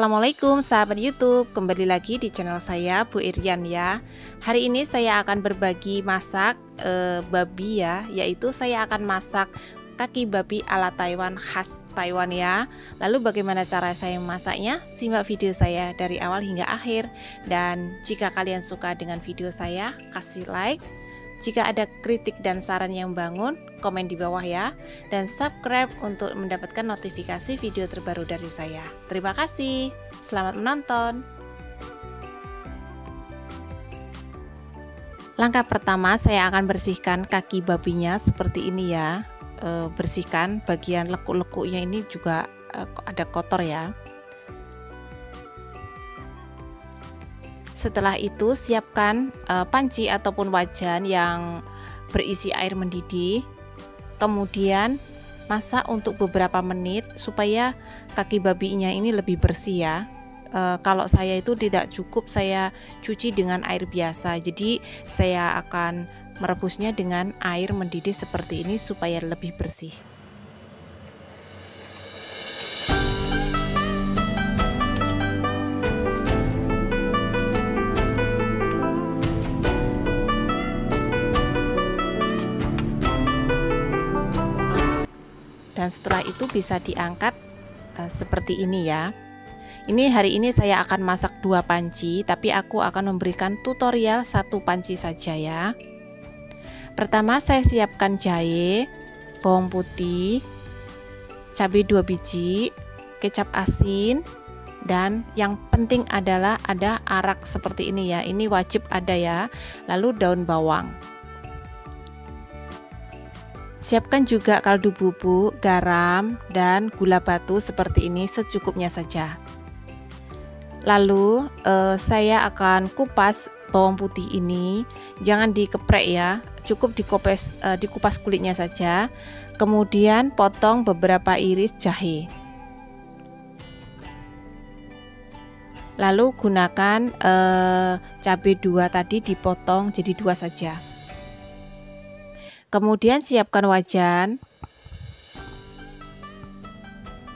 Assalamualaikum sahabat YouTube, kembali lagi di channel saya Bu Irian ya. Hari ini saya akan berbagi masak babi ya, yaitu saya akan masak kaki babi ala Taiwan khas Taiwan ya. Lalu bagaimana cara saya memasaknya? Simak video saya dari awal hingga akhir. Dan jika kalian suka dengan video saya, kasih like. Jika ada kritik dan saran yang membangun, komen di bawah ya. Dan subscribe untuk mendapatkan notifikasi video terbaru dari saya. Terima kasih. Selamat menonton. Langkah pertama, saya akan bersihkan kaki babinya seperti ini ya. Bersihkan bagian lekuk-lekuknya, ini juga ada kotor ya. Setelah itu siapkan panci ataupun wajan yang berisi air mendidih. Kemudian masak untuk beberapa menit supaya kaki babinya ini lebih bersih ya. Kalau saya itu tidak cukup saya cuci dengan air biasa, jadi saya akan merebusnya dengan air mendidih seperti ini supaya lebih bersih. Dan setelah itu bisa diangkat seperti ini ya. Ini hari ini saya akan masak 2 panci, tapi aku akan memberikan tutorial 1 panci saja ya. Pertama saya siapkan jahe, bawang putih, cabai 2 biji, kecap asin, dan yang penting adalah ada arak seperti ini ya. Ini wajib ada ya. Lalu daun bawang. Siapkan juga kaldu bubuk, garam, dan gula batu seperti ini secukupnya saja. Lalu saya akan kupas bawang putih ini, jangan dikeprek ya, cukup dikupas kulitnya saja. Kemudian potong beberapa iris jahe. Lalu gunakan cabai 2 tadi dipotong jadi 2 saja. Kemudian siapkan wajan,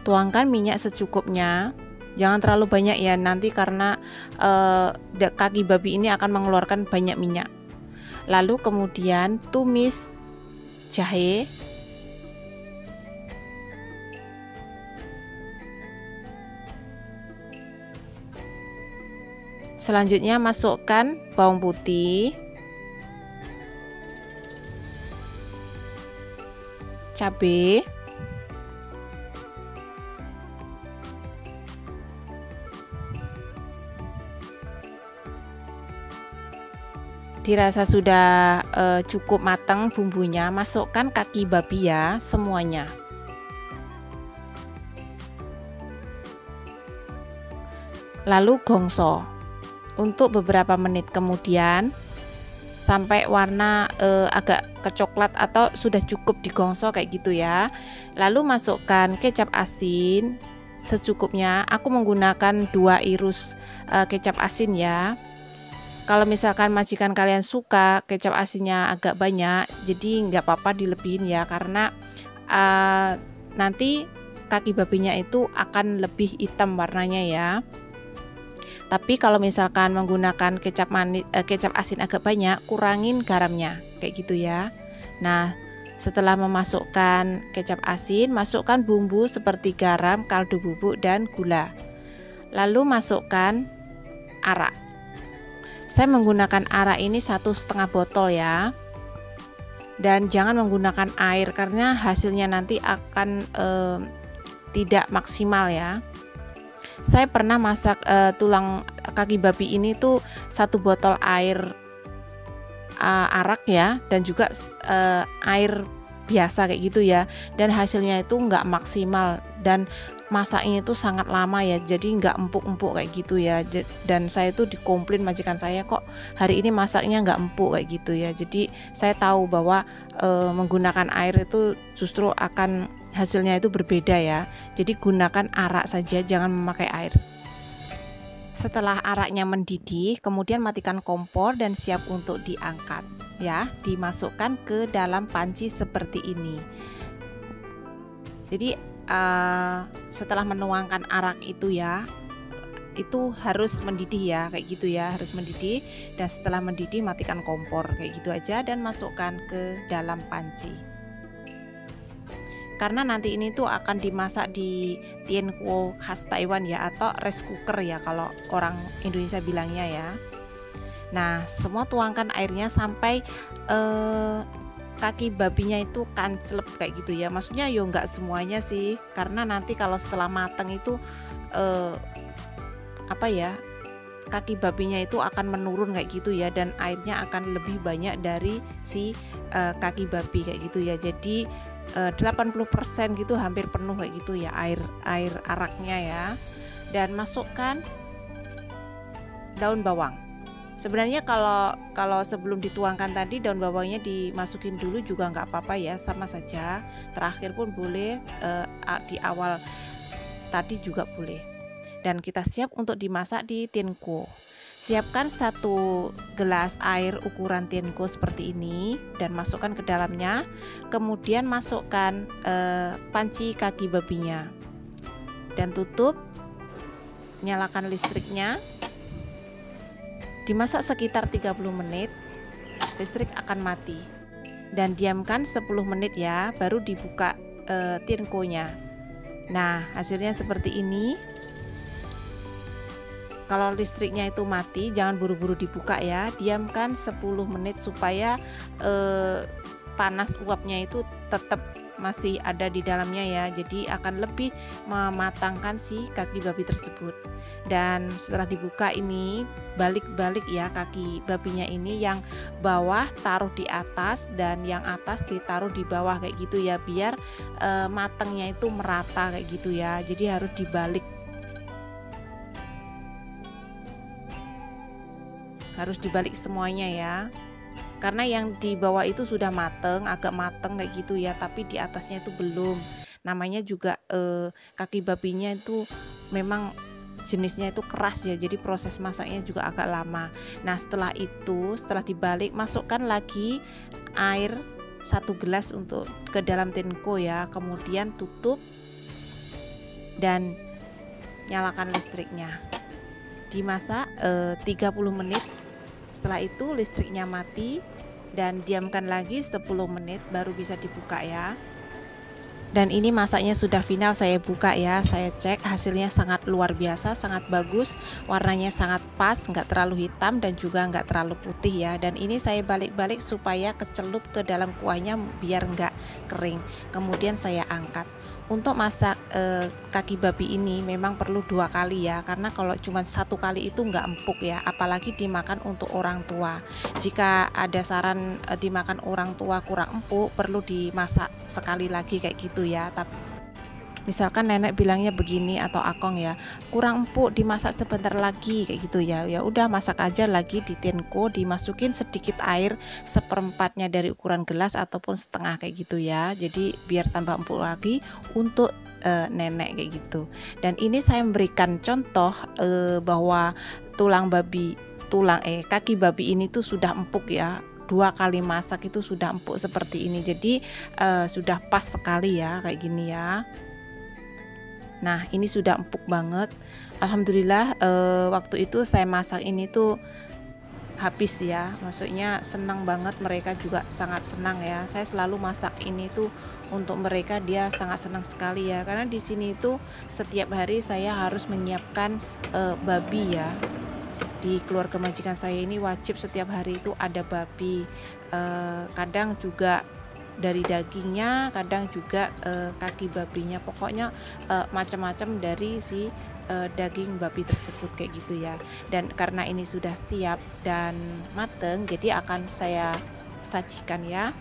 tuangkan minyak secukupnya, jangan terlalu banyak ya, nanti karena kaki babi ini akan mengeluarkan banyak minyak. Lalu kemudian tumis jahe, selanjutnya masukkan bawang putih, cabai, dirasa sudah cukup matang bumbunya, masukkan kaki babi ya semuanya. Lalu gongso untuk beberapa menit kemudian sampai warna agak kecoklat atau sudah cukup digongso kayak gitu ya. Lalu masukkan kecap asin secukupnya. Aku menggunakan 2 irus kecap asin ya. Kalau misalkan majikan kalian suka kecap asinnya agak banyak, jadi nggak apa-apa dilebihin ya, karena nanti kaki babinya itu akan lebih hitam warnanya ya. Tapi kalau misalkan menggunakan kecap asin agak banyak, kurangin garamnya kayak gitu ya. Nah, setelah memasukkan kecap asin, masukkan bumbu seperti garam, kaldu bubuk, dan gula. Lalu masukkan arak. Saya menggunakan arak ini 1,5 botol ya. Dan jangan menggunakan air karena hasilnya nanti akan tidak maksimal ya. Saya pernah masak tulang kaki babi ini tuh 1 botol air arak ya, dan juga air biasa kayak gitu ya, dan hasilnya itu nggak maksimal dan masaknya itu sangat lama ya, jadi nggak empuk-empuk kayak gitu ya. Dan saya itu dikomplain majikan saya, kok hari ini masaknya nggak empuk kayak gitu ya. Jadi saya tahu bahwa menggunakan air itu justru akan hasilnya itu berbeda ya. Jadi gunakan arak saja, jangan memakai air. Setelah araknya mendidih, kemudian matikan kompor dan siap untuk diangkat ya. Dimasukkan ke dalam panci seperti ini. Jadi setelah menuangkan arak itu ya, itu harus mendidih ya, kayak gitu ya, harus mendidih. Dan setelah mendidih matikan kompor, kayak gitu aja, dan masukkan ke dalam panci. Karena nanti ini tuh akan dimasak di tiankuo khas Taiwan ya, atau rice cooker ya kalau orang Indonesia bilangnya ya. Nah, semua tuangkan airnya sampai kaki babinya itu kancelep kayak gitu ya. Maksudnya yo nggak semuanya sih, karena nanti kalau setelah mateng itu apa ya, kaki babinya itu akan menurun kayak gitu ya, dan airnya akan lebih banyak dari si kaki babi kayak gitu ya. Jadi 80% gitu hampir penuh kayak gitu ya air araknya ya. Dan masukkan daun bawang. Sebenarnya kalau sebelum dituangkan tadi daun bawangnya dimasukin dulu juga nggak apa-apa ya, sama saja. Terakhir pun boleh, di awal tadi juga boleh. Dan kita siap untuk dimasak di tiankuo. Siapkan 1 gelas air ukuran tiankuo seperti ini dan masukkan ke dalamnya. Kemudian masukkan panci kaki babinya dan tutup. Nyalakan listriknya. Dimasak sekitar 30 menit. Listrik akan mati. Dan diamkan 10 menit ya, baru dibuka tiankuonya. Nah, hasilnya seperti ini. Kalau listriknya itu mati, jangan buru-buru dibuka ya, diamkan 10 menit supaya panas uapnya itu tetap masih ada di dalamnya ya, jadi akan lebih mematangkan si kaki babi tersebut. Dan setelah dibuka ini, balik-balik ya kaki babinya ini, yang bawah taruh di atas dan yang atas ditaruh di bawah kayak gitu ya, biar matangnya itu merata kayak gitu ya, jadi harus dibalik. Harus dibalik semuanya ya, karena yang di bawah itu sudah mateng, agak mateng kayak gitu ya, tapi di atasnya itu belum. Namanya juga kaki babinya itu memang jenisnya itu keras ya, jadi proses masaknya juga agak lama. Nah, setelah itu, setelah dibalik, masukkan lagi air 1 gelas untuk ke dalam tiankuo ya, kemudian tutup dan nyalakan listriknya. Dimasak 30 menit. Setelah itu listriknya mati dan diamkan lagi 10 menit baru bisa dibuka ya. Dan ini masaknya sudah final, saya buka ya, saya cek hasilnya sangat luar biasa, sangat bagus, warnanya sangat pas, nggak terlalu hitam dan juga nggak terlalu putih ya. Dan ini saya balik-balik supaya kecelup ke dalam kuahnya biar nggak kering. Kemudian saya angkat. Untuk masak kaki babi ini memang perlu 2 kali ya, karena kalau cuma 1 kali itu nggak empuk ya, apalagi dimakan untuk orang tua. Jika ada saran dimakan orang tua kurang empuk, perlu dimasak sekali lagi kayak gitu ya. Tapi misalkan nenek bilangnya begini atau akong ya, kurang empuk, dimasak sebentar lagi kayak gitu ya. Ya udah, masak aja lagi di tiankuo, dimasukin sedikit air 1/4-nya dari ukuran gelas ataupun setengah kayak gitu ya. Jadi biar tambah empuk lagi untuk nenek kayak gitu. Dan ini saya memberikan contoh bahwa kaki babi ini tuh sudah empuk ya. 2 kali masak itu sudah empuk seperti ini. Jadi sudah pas sekali ya kayak gini ya. Nah, ini sudah empuk banget. Alhamdulillah waktu itu saya masak ini tuh habis ya. Maksudnya senang banget, mereka juga sangat senang ya. Saya selalu masak ini tuh untuk mereka, dia sangat senang sekali ya. Karena di sini tuh setiap hari saya harus menyiapkan babi ya. Di keluarga majikan saya ini wajib setiap hari itu ada babi. Kadang juga dari dagingnya, kadang juga kaki babinya, pokoknya macam-macam dari si daging babi tersebut kayak gitu ya. Dan karena ini sudah siap dan mateng, jadi akan saya sajikan ya.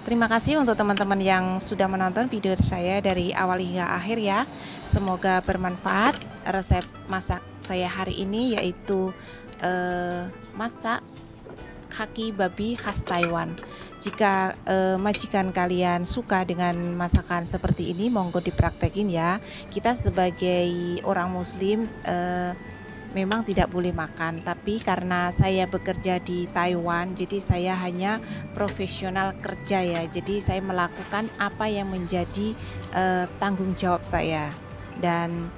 Terima kasih untuk teman-teman yang sudah menonton video saya dari awal hingga akhir ya. Semoga bermanfaat. Resep masak saya hari ini yaitu masak kaki babi khas Taiwan. Jika majikan kalian suka dengan masakan seperti ini, monggo dipraktekin ya. Kita sebagai orang muslim memang tidak boleh makan, tapi karena saya bekerja di Taiwan, jadi saya hanya profesional kerja ya. Jadi saya melakukan apa yang menjadi tanggung jawab saya. Dan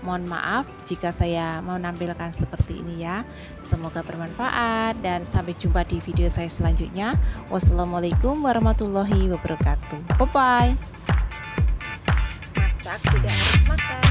mohon maaf jika saya menampilkan seperti ini ya. Semoga bermanfaat dan sampai jumpa di video saya selanjutnya. Wassalamualaikum warahmatullahi wabarakatuh. Bye bye. Masak tidak harus makan.